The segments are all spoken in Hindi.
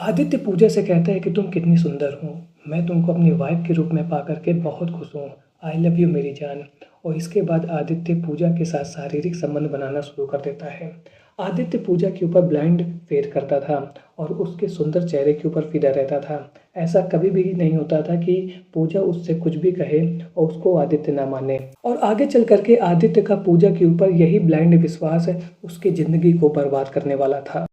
आदित्य पूजा से कहता है कि तुम कितनी सुंदर हो। मैं तुमको अपनी वाइफ के रूप में पा करके बहुत खुश हूँ। आई लव यू मेरी जान। और इसके बाद आदित्य पूजा के साथ शारीरिक संबंध बनाना शुरू कर देता है। आदित्य पूजा के ऊपर ब्लाइंड फेयर करता था और उसके सुंदर चेहरे के ऊपर फिदा रहता था। ऐसा कभी भी नहीं होता था कि पूजा उससे कुछ भी कहे और उसको आदित्य ना माने। और आगे चल करके आदित्य का पूजा के ऊपर यही ब्लाइंड विश्वास उसकी ज़िंदगी को बर्बाद करने वाला था।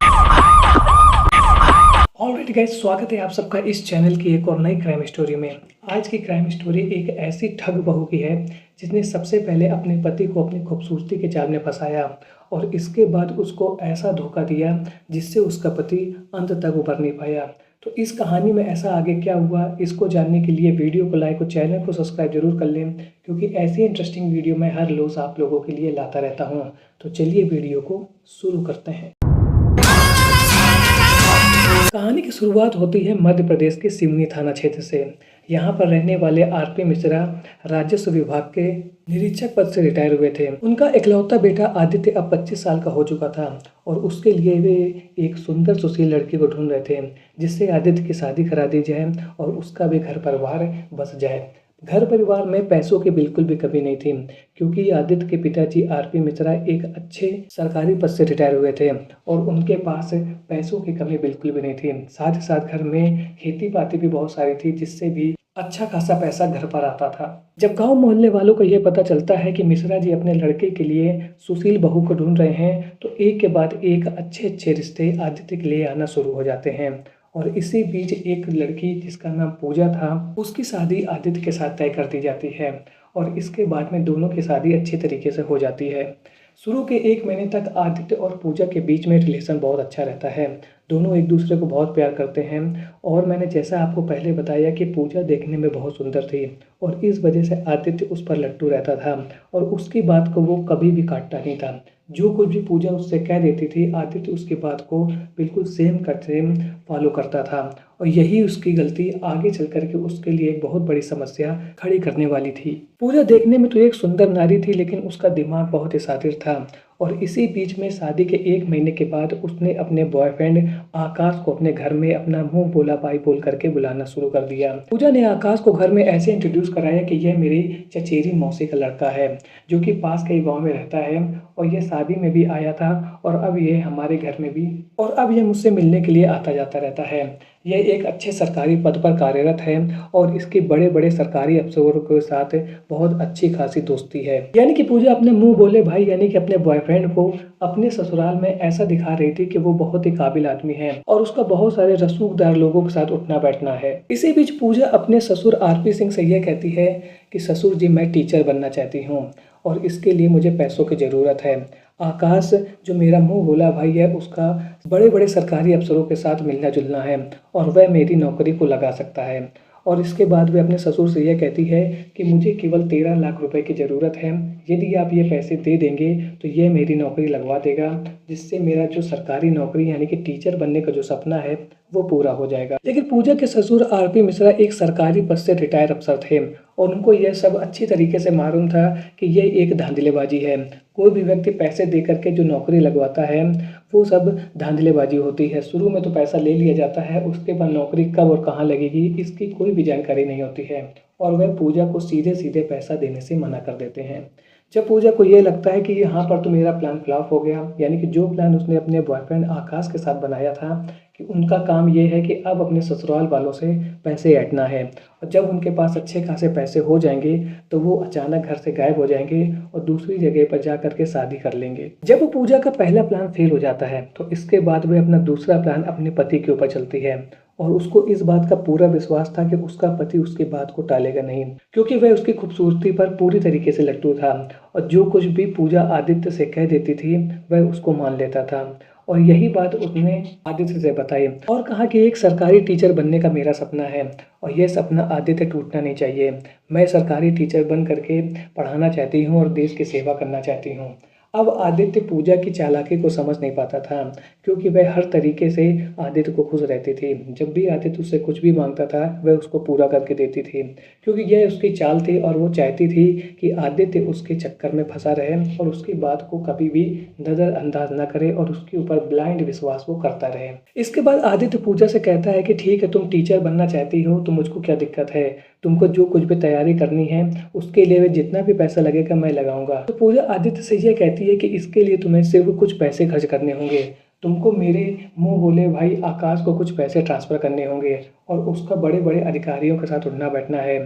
ऑलराइट गाइस, स्वागत है आप सबका इस चैनल की एक और नई क्राइम स्टोरी में। आज की क्राइम स्टोरी एक ऐसी ठग बहू की है जिसने सबसे पहले अपने पति को अपनी खूबसूरती के जाल में फंसाया और इसके बाद उसको ऐसा धोखा दिया जिससे उसका पति अंत तक उबर नहीं पाया। तो इस कहानी में ऐसा आगे क्या हुआ, इसको जानने के लिए वीडियो को लाइक और चैनल को सब्सक्राइब जरूर कर लें, क्योंकि ऐसी इंटरेस्टिंग वीडियो मैं हर रोज़ आप लोगों के लिए लाता रहता हूँ। तो चलिए वीडियो को शुरू करते हैं। कहानी की शुरुआत होती है मध्य प्रदेश के सिवनी थाना क्षेत्र से। यहाँ पर रहने वाले आरपी मिश्रा राजस्व विभाग के निरीक्षक पद से रिटायर हुए थे। उनका इकलौता बेटा आदित्य अब 25 साल का हो चुका था और उसके लिए वे एक सुंदर सुशील लड़की को ढूंढ रहे थे जिससे आदित्य की शादी करा दी जाए और उसका भी घर परिवार बस जाए। घर परिवार में पैसों की बिल्कुल भी कमी नहीं थी, क्योंकि आदित्य के पिताजी आरपी मिश्रा एक अच्छे सरकारी पद से रिटायर हुए थे और उनके पास पैसों की कमी बिल्कुल भी नहीं थी। साथ ही साथ घर में खेती बाड़ी भी बहुत सारी थी जिससे भी अच्छा खासा पैसा घर पर आता था। जब गांव मोहल्ले वालों को यह पता चलता है कि मिश्रा जी अपने लड़के के लिए सुशील बहू को ढूंढ रहे हैं तो एक के बाद एक अच्छे अच्छे रिश्ते आदित्य के लिए आना शुरू हो जाते हैं। और इसी बीच एक लड़की जिसका नाम पूजा था, उसकी शादी आदित्य के साथ तय कर दी जाती है और इसके बाद में दोनों की शादी अच्छे तरीके से हो जाती है। शुरू के 1 महीने तक आदित्य और पूजा के बीच में रिलेशन बहुत अच्छा रहता है। दोनों एक दूसरे को बहुत प्यार करते हैं और मैंने जैसा आपको पहले बताया कि पूजा देखने में बहुत सुंदर थी और इस वजह से आदित्य उस पर लट्टू रहता था और उसकी बात को वो कभी भी काटता नहीं था। जो कुछ भी पूजा उससे कह देती थी आदित्य उसकी बात को बिल्कुल सेम का सेम फॉलो करता था और यही उसकी गलती आगे चल कर के उसके लिए एक बहुत बड़ी समस्या खड़ी करने वाली थी। पूजा देखने में तो एक सुंदर नारी थी, लेकिन उसका दिमाग बहुत ही शातिर था और इसी बीच में शादी के 1 महीने के बाद उसने अपने बॉयफ्रेंड आकाश को अपने घर में अपना मुंह बोला बाई बोल करके बुलाना शुरू कर दिया। पूजा ने आकाश को घर में ऐसे इंट्रोड्यूस कराया कि यह मेरी चचेरी मौसी का लड़का है जो कि पास के ही गाँव में रहता है और यह शादी में भी आया था और अब यह हमारे घर में भी और अब यह मुझसे मिलने के लिए आता जाता रहता है। यह एक अच्छे सरकारी पद पर कार्यरत है और इसके बड़े बड़े सरकारी अफसरों के साथ बहुत अच्छी खासी दोस्ती है। यानी कि पूजा अपने मुंह बोले भाई यानी कि अपने बॉयफ्रेंड को अपने ससुराल में ऐसा दिखा रही थी कि वो बहुत ही काबिल आदमी है और उसका बहुत सारे रसूखदार लोगों के साथ उठना बैठना है। इसी बीच पूजा अपने ससुर आरपी सिंह से यह कहती है कि ससुर जी, मैं टीचर बनना चाहती हूँ और इसके लिए मुझे पैसों की ज़रूरत है। आकाश जो मेरा मुंह बोला भाई है उसका बड़े बड़े सरकारी अफसरों के साथ मिलना जुलना है और वह मेरी नौकरी को लगा सकता है। और इसके बाद वे अपने ससुर से यह कहती है कि मुझे केवल 13 लाख रुपए की ज़रूरत है, यदि आप ये पैसे दे देंगे तो ये मेरी नौकरी लगवा देगा, जिससे मेरा जो सरकारी नौकरी यानी कि टीचर बनने का जो सपना है वो पूरा हो जाएगा। लेकिन पूजा के ससुर आरपी मिश्रा एक सरकारी पद से रिटायर अफसर थे और उनको यह सब अच्छी तरीके से मालूम था कि ये एक धांधलेबाजी है। कोई भी व्यक्ति पैसे दे करके जो नौकरी लगवाता है वो सब धांधलेबाजी होती है। शुरू में तो पैसा ले लिया जाता है, उसके बाद नौकरी कब और कहाँ लगेगी इसकी कोई भी जानकारी नहीं होती है और वह पूजा को सीधे सीधे पैसा देने से मना कर देते हैं। जब पूजा को ये लगता है कि यहाँ पर तो मेरा प्लान फ्लॉप हो गया, यानी कि जो प्लान उसने अपने बॉयफ्रेंड आकाश के साथ बनाया था कि उनका काम ये है कि अब अपने ससुराल वालों से पैसे ऐंठना है और जब उनके पास अच्छे खासे पैसे हो जाएंगे तो वो अचानक घर से गायब हो जाएंगे और दूसरी जगह पर जा करके शादी कर लेंगे। जब पूजा का पहला प्लान फेल हो जाता है तो इसके बाद वे अपना दूसरा प्लान अपने पति के ऊपर चलती है और उसको इस बात का पूरा विश्वास था कि उसका पति उसकी बात को टालेगा नहीं, क्योंकि वह उसकी खूबसूरती पर पूरी तरीके से लट्टू था और जो कुछ भी पूजा आदित्य से कह देती थी वह उसको मान लेता था। और यही बात उसने आदित्य से बताई और कहा कि एक सरकारी टीचर बनने का मेरा सपना है और यह सपना आदित्य टूटना नहीं चाहिए। मैं सरकारी टीचर बन करके पढ़ाना चाहती हूँ और देश की सेवा करना चाहती हूँ। अब आदित्य पूजा की चालाकी को समझ नहीं पाता था, क्योंकि वह हर तरीके से आदित्य को खुश रहती थी। जब भी आदित्य उससे कुछ भी मांगता था वह उसको पूरा करके देती थी, क्योंकि यह उसकी चाल थी और वो चाहती थी कि आदित्य उसके चक्कर में फंसा रहे और उसकी बात को कभी भी नज़रअंदाज न करे और उसके ऊपर ब्लाइंड विश्वास वो करता रहे। इसके बाद आदित्य पूजा से कहता है कि ठीक है, तुम टीचर बनना चाहती हो तो मुझको क्या दिक्कत है, तुमको जो कुछ भी तैयारी करनी है उसके लिए जितना भी पैसा लगेगा मैं लगाऊंगा। तो पूजा आदित्य से यह कहती है कि इसके लिए तुम्हें सिर्फ कुछ पैसे खर्च करने होंगे, तुमको मेरे मुंह बोले भाई आकाश को कुछ पैसे ट्रांसफ़र करने होंगे और उसका बड़े बड़े अधिकारियों के साथ उठना बैठना है,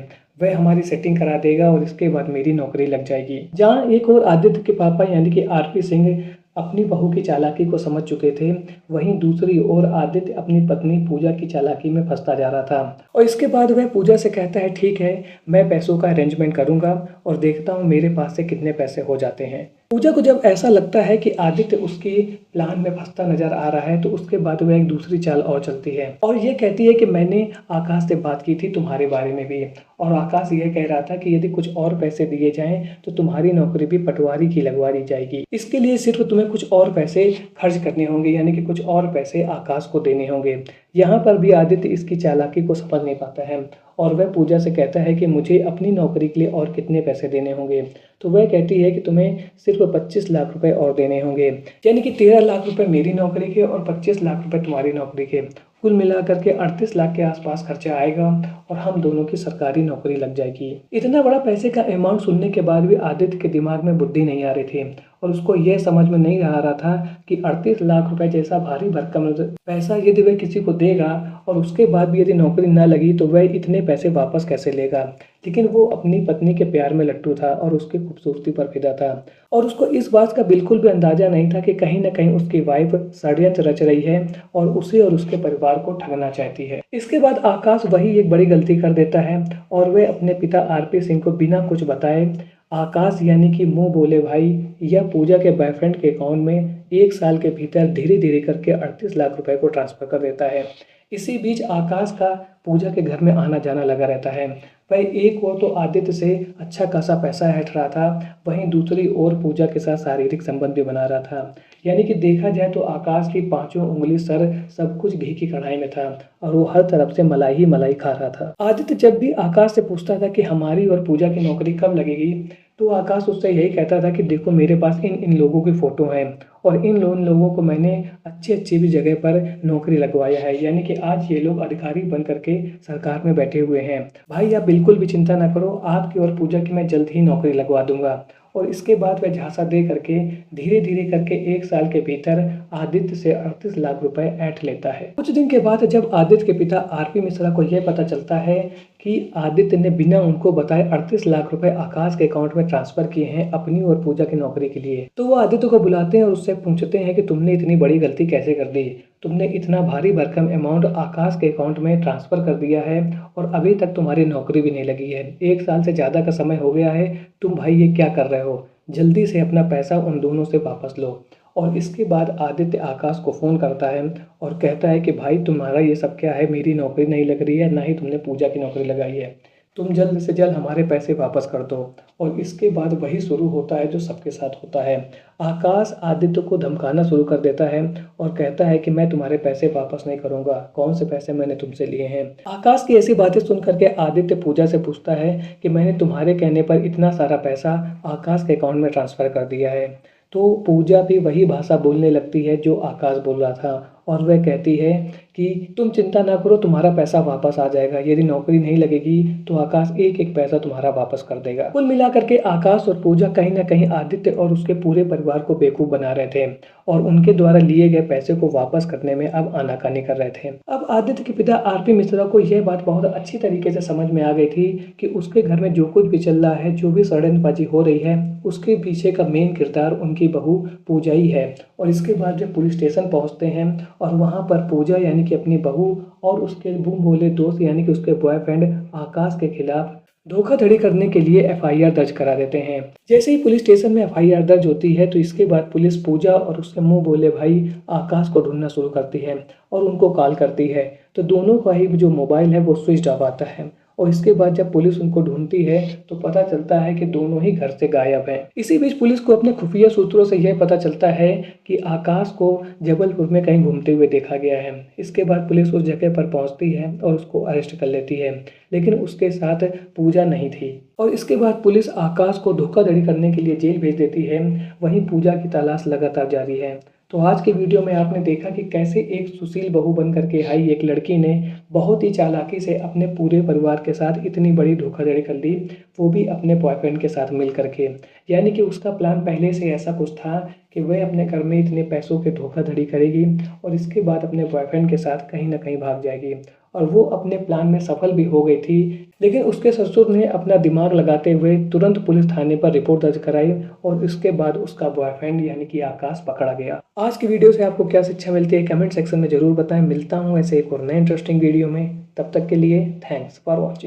वह हमारी सेटिंग करा देगा और इसके बाद मेरी नौकरी लग जाएगी। जहाँ एक और आदित्य के पापा यानी कि आरपी सिंह अपनी बहू की चालाकी को समझ चुके थे, वहीं दूसरी ओर आदित्य अपनी पत्नी पूजा की चालाकी में फंसता जा रहा था। और इसके बाद वह पूजा से कहता है ठीक है, मैं पैसों का अरेंजमेंट करूंगा और देखता हूँ मेरे पास से कितने पैसे हो जाते हैं। पूजा को जब ऐसा लगता है कि आदित्य उसके प्लान में फंसता नजर आ रहा है तो उसके बाद वह एक दूसरी चाल और चलती है और ये कहती है कि मैंने आकाश से बात की थी तुम्हारे बारे में भी, और आकाश ये कह रहा था कि यदि कुछ और पैसे दिए जाएं तो तुम्हारी नौकरी भी पटवारी की लगवा दी जाएगी। इसके लिए सिर्फ तुम्हें कुछ और पैसे खर्च करने होंगे, यानी कि कुछ और पैसे आकाश को देने होंगे। यहाँ पर भी आदित्य इसकी चालाकी को समझ नहीं पाता है और वह पूजा से कहता है कि मुझे अपनी नौकरी के लिए और कितने पैसे देने होंगे। तो वह कहती है कि तुम्हें सिर्फ 25 लाख रुपए और देने होंगे, यानी कि 13 लाख रुपए मेरी नौकरी के और 25 लाख रुपए तुम्हारी नौकरी के, कुल मिलाकर के 38 लाख के आसपास खर्चा आएगा और हम दोनों की सरकारी नौकरी लग जाएगी। इतना बड़ा पैसे का अमाउंट सुनने के बाद भी आदित्य के दिमाग में बुद्धि नहीं आ रही थी और उसको यह समझ में नहीं आ रहा था कि 38 लाख रुपए जैसा भारी भरकम पैसा यदि वह किसी को देगा और उसके बाद भी यदि नौकरी न लगी तो वह इतने पैसे वापस कैसे लेगा। लेकिन वो अपनी पत्नी के प्यार में लट्टू था और उसकी खूबसूरती पर फिदा था और उसको इस बात का बिल्कुल भी अंदाजा नहीं था कि कहीं न कहीं उसकी वाइफ षड्यंत्र रच रही है और उसे और उसके परिवार को ठगना चाहती है। इसके बाद आकाश वही एक बड़ी गलती कर देता है और वह अपने पिता आरपी सिंह को बिना कुछ बताए आकाश यानी कि मुंह बोले भाई या पूजा के बॉयफ्रेंड के अकाउंट में 1 साल के भीतर धीरे धीरे करके 38 लाख रुपए को ट्रांसफर कर देता है। इसी बीच आकाश का पूजा के घर में आना जाना लगा रहता है। वह एक ओर तो आदित्य से अच्छा खासा पैसा हट रहा था, वहीं दूसरी ओर पूजा के साथ शारीरिक संबंध भी बना रहा था। यानी कि देखा जाए तो आकाश की पांचों उंगली सर सब कुछ घी की कढ़ाई में था और वो हर तरफ से मलाई ही मलाई खा रहा था। आदित्य जब भी आकाश से पूछता था कि हमारी और पूजा की नौकरी कब लगेगी, तो आकाश उससे यही कहता था कि देखो मेरे पास इन इन लोगों की फ़ोटो हैं और इन लोगों को मैंने अच्छी अच्छी भी जगह पर नौकरी लगवाया है, यानी कि आज ये लोग अधिकारी बन करके सरकार में बैठे हुए हैं। भाई आप बिल्कुल भी चिंता ना करो, आपकी और पूजा की मैं जल्द ही नौकरी लगवा दूंगा। और इसके बाद वह झांसा दे करके धीरे धीरे करके 1 साल के भीतर आदित्य से 38 लाख रुपए ऐंठ लेता है। कुछ दिन के बाद जब आदित्य के पिता आरपी मिश्रा को यह पता चलता है कि आदित्य ने बिना उनको बताए 38 लाख रुपए आकाश के अकाउंट में ट्रांसफर किए हैं अपनी और पूजा की नौकरी के लिए, तो वो आदित्य को बुलाते हैं और उससे पूछते हैं कि तुमने इतनी बड़ी गलती कैसे कर दी, तुमने इतना भारी भरकम अमाउंट आकाश के अकाउंट में ट्रांसफर कर दिया है और अभी तक तुम्हारी नौकरी भी नहीं लगी है, 1 साल से ज़्यादा का समय हो गया है, तुम भाई ये क्या कर रहे हो, जल्दी से अपना पैसा उन दोनों से वापस लो। और इसके बाद आदित्य आकाश को फ़ोन करता है और कहता है कि भाई तुम्हारा ये सब क्या है, मेरी नौकरी नहीं लग रही है, ना ही तुमने पूजा की नौकरी लगाई है, तुम जल्द से जल्द हमारे पैसे वापस कर दो। और इसके बाद वही शुरू होता है जो सबके साथ होता है। आकाश आदित्य को धमकाना शुरू कर देता है और कहता है कि मैं तुम्हारे पैसे वापस नहीं करूंगा, कौन से पैसे मैंने तुमसे लिए हैं। आकाश की ऐसी बातें सुन करके आदित्य पूजा से पूछता है कि मैंने तुम्हारे कहने पर इतना सारा पैसा आकाश के अकाउंट में ट्रांसफ़र कर दिया है। तो पूजा भी वही भाषा बोलने लगती है जो आकाश बोल रहा था और वह कहती है कि तुम चिंता ना करो, तुम्हारा पैसा वापस आ जाएगा, यदि नौकरी नहीं लगेगी तो आकाश एक एक पैसा तुम्हारा वापस कर देगा। कुल मिलाकर के आकाश और पूजा कहीं ना कहीं आदित्य और उसके पूरे परिवार को बेवकूफ़ बना रहे थे और उनके द्वारा लिए गए पैसे को वापस करने में अब आनाकानी कर रहे थे। अब आदित्य के पिता आरपी मिश्रा को यह बात बहुत अच्छी तरीके से समझ में आ गई थी कि उसके घर में जो कुछ भी चल रहा है, जो भी षड्यंत्रबाजी हो रही है, उसके पीछे का मेन किरदार उनकी बहू पूजा ही है। और इसके बाद जब पुलिस स्टेशन पहुंचते हैं और वहां पर पूजा यानी कि अपनी बहू और उसके बूम बोले दोस्त यानी कि उसके बॉयफ्रेंड आकाश के खिलाफ धोखाधड़ी करने के लिए एफआईआर दर्ज करा देते हैं। जैसे ही पुलिस स्टेशन में एफआईआर दर्ज होती है तो इसके बाद पुलिस पूजा और उसके मुंह बोले भाई आकाश को ढूंढना शुरू करती है और उनको कॉल करती है। तो दोनों का ही जो मोबाइल है वो स्विच ऑफ आता है और इसके बाद जब पुलिस उनको ढूंढती है तो पता चलता है कि दोनों ही घर से गायब हैं। इसी बीच पुलिस को अपने खुफिया सूत्रों से यह पता चलता है कि आकाश को जबलपुर में कहीं घूमते हुए देखा गया है। इसके बाद पुलिस उस जगह पर पहुंचती है और उसको अरेस्ट कर लेती है, लेकिन उसके साथ पूजा नहीं थी। और इसके बाद पुलिस आकाश को धोखाधड़ी करने के लिए जेल भेज देती है। वहीं पूजा की तलाश लगातार जारी है। तो आज के वीडियो में आपने देखा कि कैसे एक सुशील बहू बन करके आई एक लड़की ने बहुत ही चालाकी से अपने पूरे परिवार के साथ इतनी बड़ी धोखाधड़ी कर ली, वो भी अपने बॉयफ्रेंड के साथ मिल करके। यानी कि उसका प्लान पहले से ऐसा कुछ था कि वह अपने घर में इतने पैसों के धोखाधड़ी करेगी और इसके बाद अपने बॉयफ्रेंड के साथ कहीं ना कहीं भाग जाएगी। और वो अपने प्लान में सफल भी हो गई थी, लेकिन उसके ससुर ने अपना दिमाग लगाते हुए तुरंत पुलिस थाने पर रिपोर्ट दर्ज कराई और इसके बाद उसका बॉयफ्रेंड यानी कि आकाश पकड़ा गया। आज की वीडियो से आपको क्या शिक्षा मिलती है कमेंट सेक्शन में जरूर बताएं। मिलता हूं ऐसे एक और नए इंटरेस्टिंग वीडियो में, तब तक के लिए थैंक्स फॉर वॉचिंग।